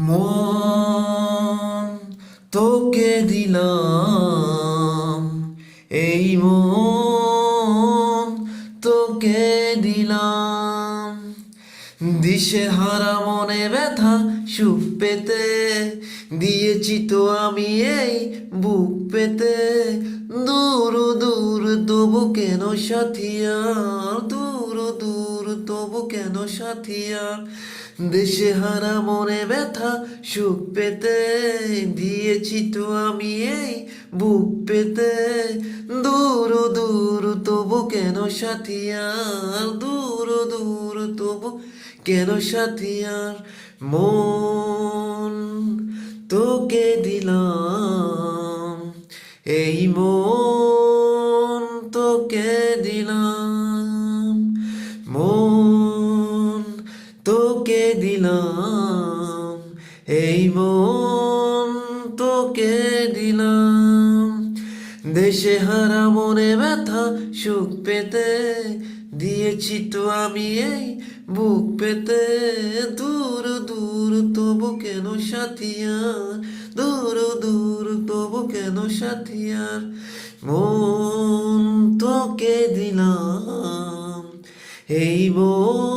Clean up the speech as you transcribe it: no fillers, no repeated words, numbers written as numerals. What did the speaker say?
মন তোকে দিলাম, এই মন তোকে দিলাম। দিশেহারা মনে ব্যথা সুখ পেতে দিয়েছি তো আমি এই বুক পেতে। দূর দূর তবু কেন সাথিয়া, দূর দূর তবু কেন সাথিয়া। দিশেহারা মনে ব্যথা সুখ পেতে দিয়েছি তো আমি এই বুক পেতে। দূর দূর তবু কেন সাথিয়ার, দূর দূর তবু কেন সাথিয়ার। মন তোকে দিলাম, এই মন তোকে দিলাম। মন তোকে দিলাম, এই মন তোকে দিলাম। দেশেহারা মনে ব্যথা সুখ পেতে দিয়েছি তো আমি এই বুক পেতে। দূর দূর তবু কেন সাথিয়ার, দূর দূর তবু কেন সাথিয়ার। মন তোকে দিলাম, এই মন